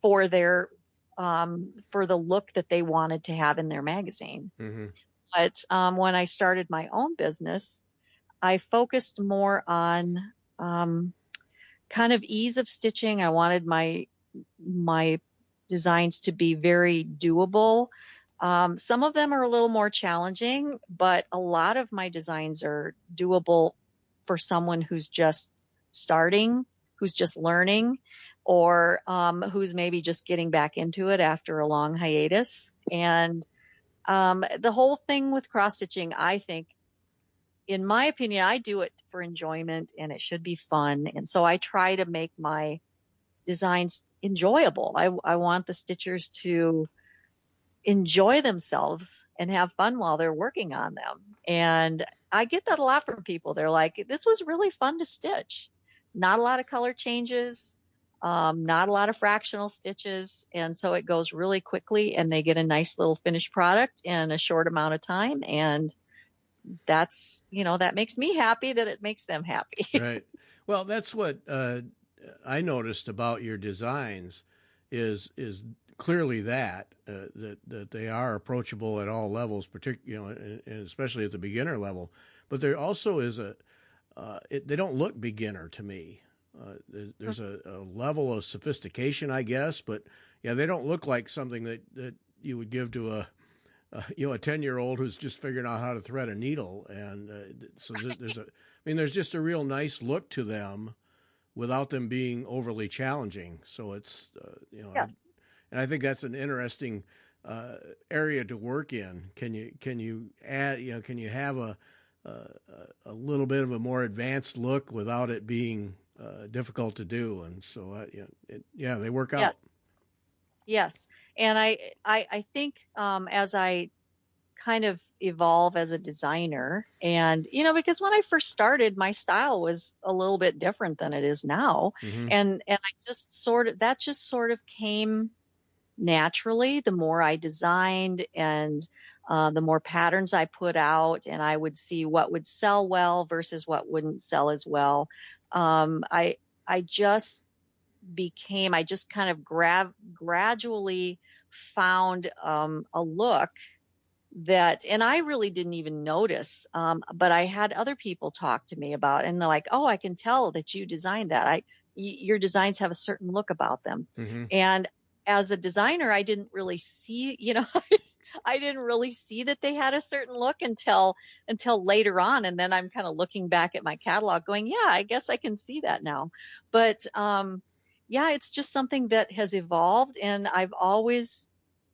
for their for the look that they wanted to have in their magazine. mm-hmm. But when I started my own business, I focused more on um, kind of ease of stitching. I wanted my designs to be very doable. Some of them are a little more challenging, but a lot of my designs are doable for someone who's just starting, who's just learning, or who's maybe just getting back into it after a long hiatus. And the whole thing with cross stitching, I think, in my opinion, I do it for enjoyment and it should be fun. And so I try to make my designs enjoyable. I want the stitchers to enjoy themselves and have fun while they're working on them. And I get that a lot from people. They're like, this was really fun to stitch. Not a lot of color changes, not a lot of fractional stitches. And so it goes really quickly and they get a nice little finished product in a short amount of time. And that makes me happy that it makes them happy. Right. Well, that's what I noticed about your designs is clearly that they are approachable at all levels, particularly and especially at the beginner level. But there also is they don't look beginner to me. There's a level of sophistication, I guess, but yeah, they don't look like something that you would give to a 10-year-old who's just figuring out how to thread a needle. And so there's just a real nice look to them without them being overly challenging. So it's, Yes. and I think that's an interesting area to work in. Can you add, can you have a little bit of a more advanced look without it being difficult to do? And so, they work out. Yes. Yes. And I think as I kind of evolve as a designer, and because when I first started, my style was a little bit different than it is now. Mm-hmm. And I just sort of came naturally. The more I designed and the more patterns I put out, and I would see what would sell well versus what wouldn't sell as well. I just I just kind of gradually found a look that, and I really didn't even notice, but I had other people talk to me about it, and they're like, oh, I can tell that you designed that. Your designs have a certain look about them. Mm-hmm. And as a designer, I didn't really see, I didn't really see that they had a certain look until later on. And then I'm kind of looking back at my catalog going, yeah, I guess I can see that now. But yeah, it's just something that has evolved, and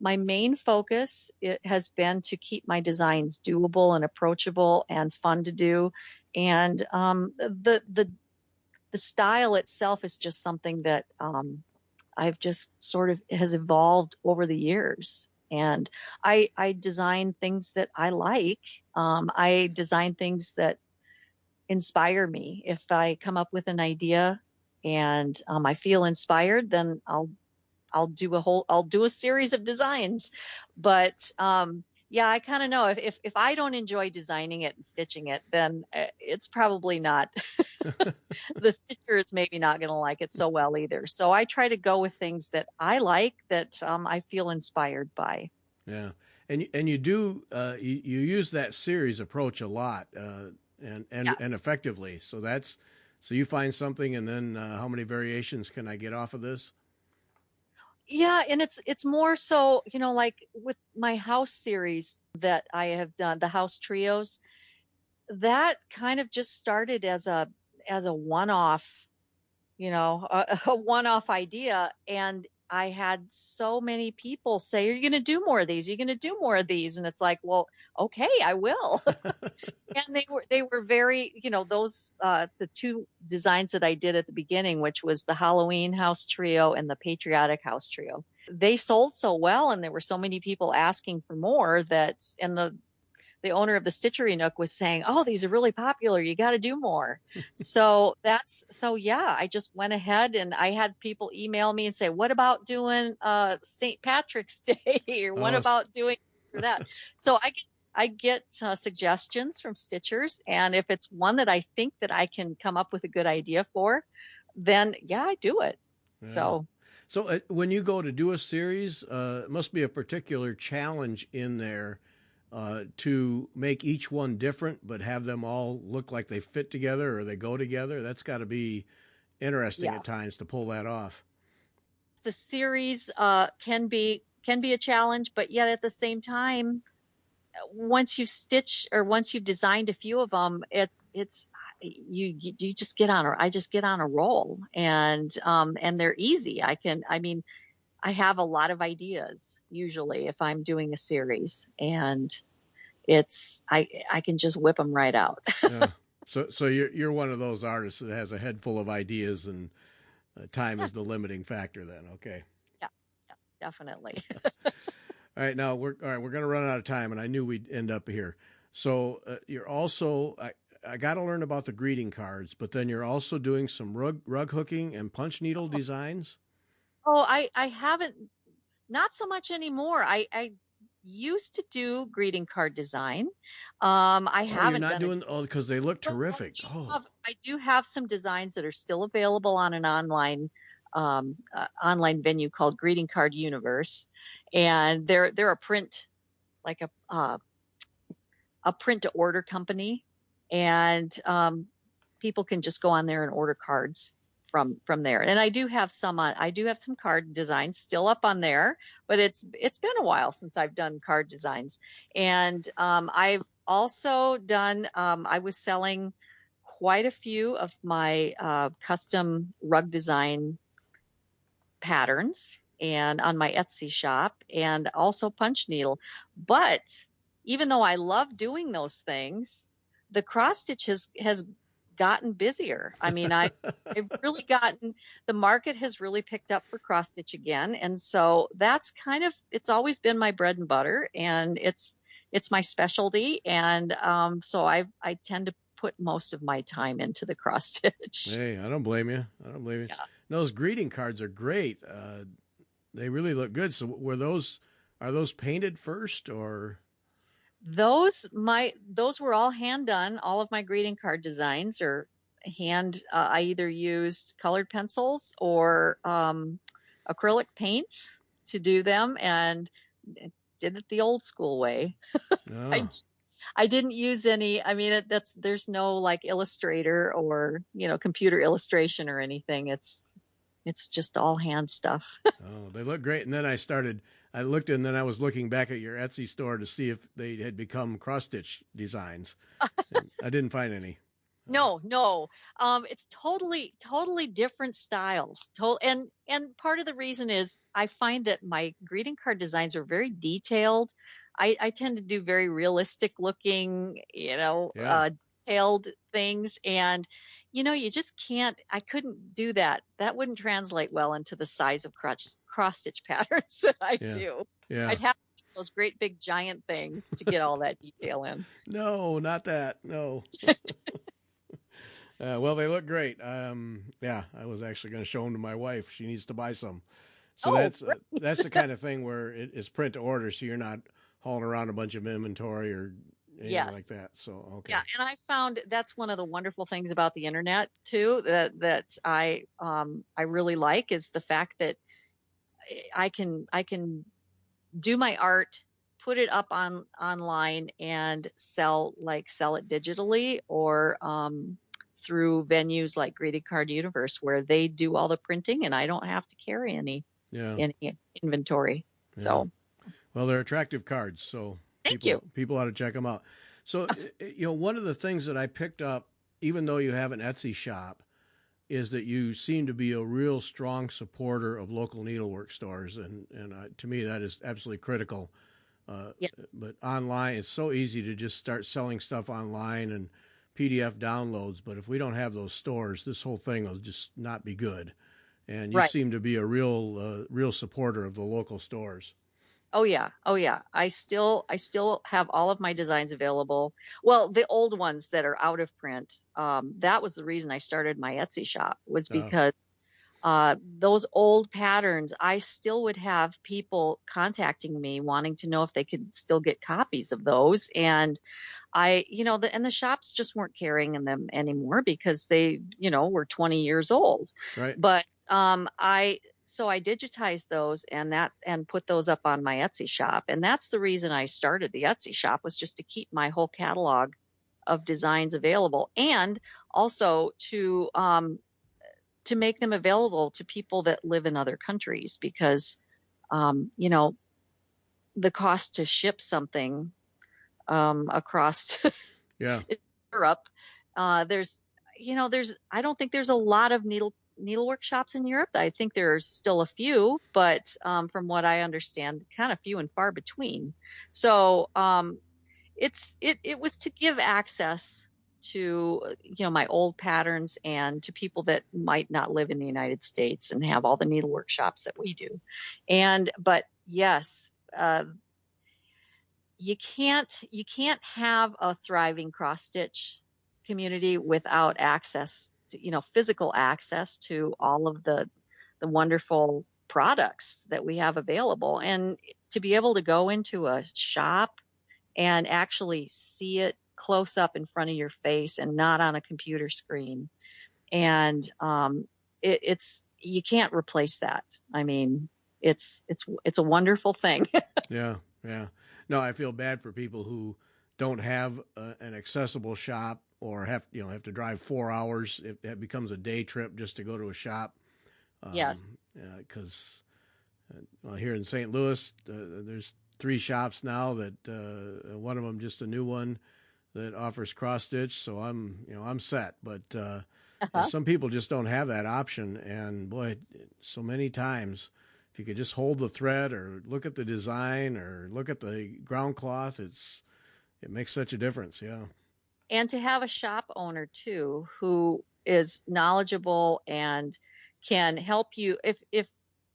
my main focus it has been to keep my designs doable and approachable and fun to do. And the style itself is just something that I've just sort of has evolved over the years. And I design things that I like. I design things that inspire me. If I come up with an idea and I feel inspired, then I'll do a series of designs. But yeah, I kind of know if I don't enjoy designing it and stitching it, then it's probably not the stitcher is maybe not going to like it so well either. So I try to go with things that I like, that I feel inspired by. Yeah, and you do you use that series approach a lot, and effectively. So you find something, and then how many variations can I get off of this? Yeah, and it's more so, like with my house series that I have done, the house trios, that kind of just started as a one-off, a one-off idea, and I had so many people say, "Are you going to do more of these? Are you going to do more of these?" And it's like, well, okay, I will. And they were very, those the two designs that I did at the beginning, which was the Halloween house trio and the patriotic house trio. They sold so well, and there were so many people asking for more that, and the owner of the Stitchery Nook was saying, "Oh, these are really popular. You got to do more." So yeah, I just went ahead and I had people email me and say, "What about doing St. Patrick's Day?" or "What Oh, about doing that?" So I get suggestions from stitchers, and if it's one that I think that I can come up with a good idea for, then yeah, I do it. yeah. So So when you go to do a series, it must be a particular challenge in there to make each one different, but have them all look like they fit together or they go together. That's got to be interesting yeah, at times to pull that off. the series can be a challenge, but yet at the same time, once you've stitched or once you've designed a few of them, it's you just get on, or I just get on a roll, and they're easy. I mean, I have a lot of ideas usually if I'm doing a series, and I can just whip them right out. Yeah. So you're one of those artists that has a head full of ideas and time Yeah, is the limiting factor then. Okay. yeah, yes, definitely. All right. Now we're going to run out of time and I knew we'd end up here. So you're also, I got to learn about the greeting cards, but then you're also doing some rug hooking and punch needle designs. Oh, I haven't, not so much anymore. I used to do greeting card design. I Oh, you're haven't not done it. doing, oh, because they look Well, terrific. Oh, I do have some designs that are still available on an online venue called Greeting Card Universe, and they're a print, like a print to order company, and people can just go on there and order cards from there. And I do have some card designs still up on there, but it's been a while since I've done card designs. And I've also done, I was selling quite a few of my custom rug design patterns and on my Etsy shop, and also punch needle. But even though I love doing those things, the cross stitch has gotten busier. I mean, I've really gotten, the market has really picked up for cross stitch again. And so that's it's always been my bread and butter, and it's my specialty. And so I tend to put most of my time into the cross stitch. hey, I don't blame you. I don't blame you. Yeah. Those greeting cards are great. They really look good. So are those painted first or? Those were all hand done. All of my greeting card designs are hand. I either used colored pencils or acrylic paints to do them, and did it the old school way. I Oh, I didn't use any. I mean, there's no like Illustrator or computer illustration or anything. It's just all hand stuff. oh, they look great. And then I looked and then I was looking back at your Etsy store to see if they had become cross stitch designs. And I didn't find any. No, no. It's totally different styles. And part of the reason is I find that my greeting card designs are very detailed. I tend to do very realistic looking, Yeah. detailed things. And, you just can't, I couldn't do that. That wouldn't translate well into the size of cross stitch patterns that I Yeah. do. Yeah. I'd have to do those great big giant things to get all that detail in. No, not that. No. Well, they look great. Yeah, I was actually going to show them to my wife. She needs to buy some. So Oh, that's the kind of thing where it's print to order, so you're not hauling around a bunch of inventory or anything like yes. that. So okay, Yeah, and I found that's one of the wonderful things about the internet too, that I really like, is the fact that I can do my art, put it up online, and sell it digitally, or through venues like Greeting Card Universe, where they do all the printing and I don't have to carry yeah, any inventory. yeah. So Well, they're attractive cards, so thank you. people ought to check them out. So one of the things that I picked up, even though you have an Etsy shop, is that you seem to be a real strong supporter of local needlework stores, and to me that is absolutely critical. Yeah. But online, it's so easy to just start selling stuff online and PDF downloads. But if we don't have those stores, this whole thing will just not be good. And you Right. seem to be a real supporter of the local stores. Oh yeah. Oh yeah. I still have all of my designs available. Well, the old ones that are out of print. That was the reason I started my Etsy shop, was Uh, because those old patterns, I still would have people contacting me wanting to know if they could still get copies of those. And and the shops just weren't carrying them anymore because they, were 20 years old. right. But so I digitized those and put those up on my Etsy shop. And that's the reason I started the Etsy shop, was just to keep my whole catalog of designs available, and also to make them available to people that live in other countries, because um, you know the cost to ship something across Yeah. Europe, there's I don't think there's a lot of needlework shops in Europe. I think there's still a few, but from what I understand, kind of few and far between. So it was to give access to my old patterns, and to people that might not live in the United States and have all the needlework shops that we do. But yes, you can't have a thriving cross stitch community without access to, physical access to all of the wonderful products that we have available, and to be able to go into a shop and actually see it close up in front of your face and not on a computer screen. And it's you can't replace that. I mean, it's a wonderful thing. Yeah. Yeah. No, I feel bad for people who don't have an accessible shop, or have to drive 4 hours. It becomes a day trip just to go to a shop. Yes. Because here in St. Louis, there's 3 shops now that one of them just a new one that offers cross stitch. So I'm set. But Uh-huh. some people just don't have that option. And boy, so many times, if you could just hold the thread or look at the design or look at the ground cloth, it makes such a difference. Yeah. And to have a shop owner too, who is knowledgeable and can help you if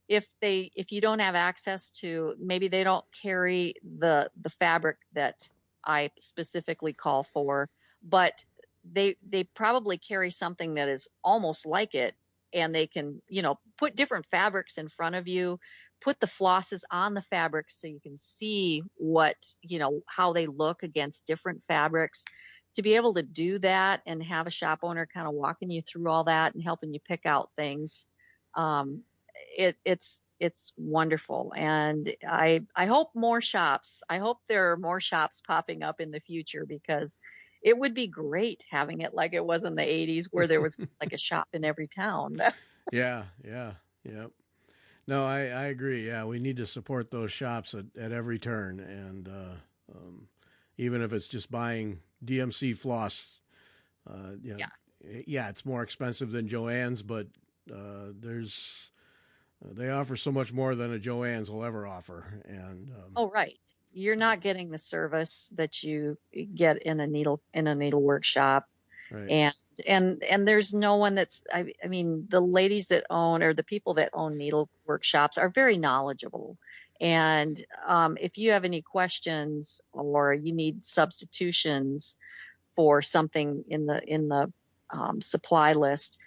you don't have access to, maybe they don't carry the fabric that I specifically call for, but they probably carry something that is almost like it, and they can, put different fabrics in front of you, put the flosses on the fabrics so you can see how they look against different fabrics. To be able to do that and have a shop owner kind of walking you through all that and helping you pick out things, um, it's wonderful. And I hope there are more shops popping up in the future, because it would be great having it like it was in the 80s, where there was like a shop in every town. Yeah. Yeah. Yep. No, I agree. Yeah, we need to support those shops at every turn, and even if it's just buying DMC floss, Yeah. yeah, it's more expensive than Joann's, but they offer so much more than a Joann's will ever offer, and Oh, right. You're not getting the service that you get in a needlework shop. right, And there's no one I mean, the ladies that own, or the people that own needle workshops, are very knowledgeable. And if you have any questions, or you need substitutions for something in the supply list,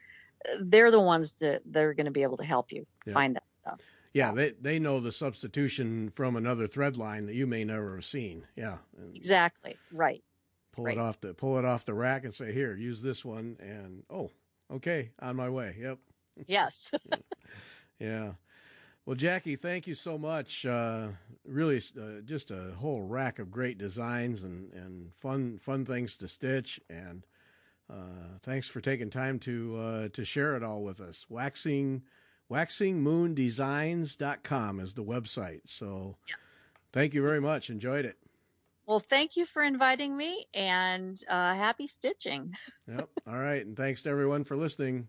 they're the ones that they're going to be able to help you yep, find that stuff. yeah, Yeah, they know the substitution from another thread line that you may never have seen. Yeah, and exactly. Right. Right. pull it off the rack and say, here, use this one, and oh, okay, on my way. Yep. Yes. Yeah. Well, Jackie, thank you so much. Really, just a whole rack of great designs and fun things to stitch. And thanks for taking time to share it all with us. Waxingmoondesigns.com is the website. So Yeah. thank you very much. Enjoyed it. Well, thank you for inviting me, and happy stitching. Yep. All right. And thanks to everyone for listening.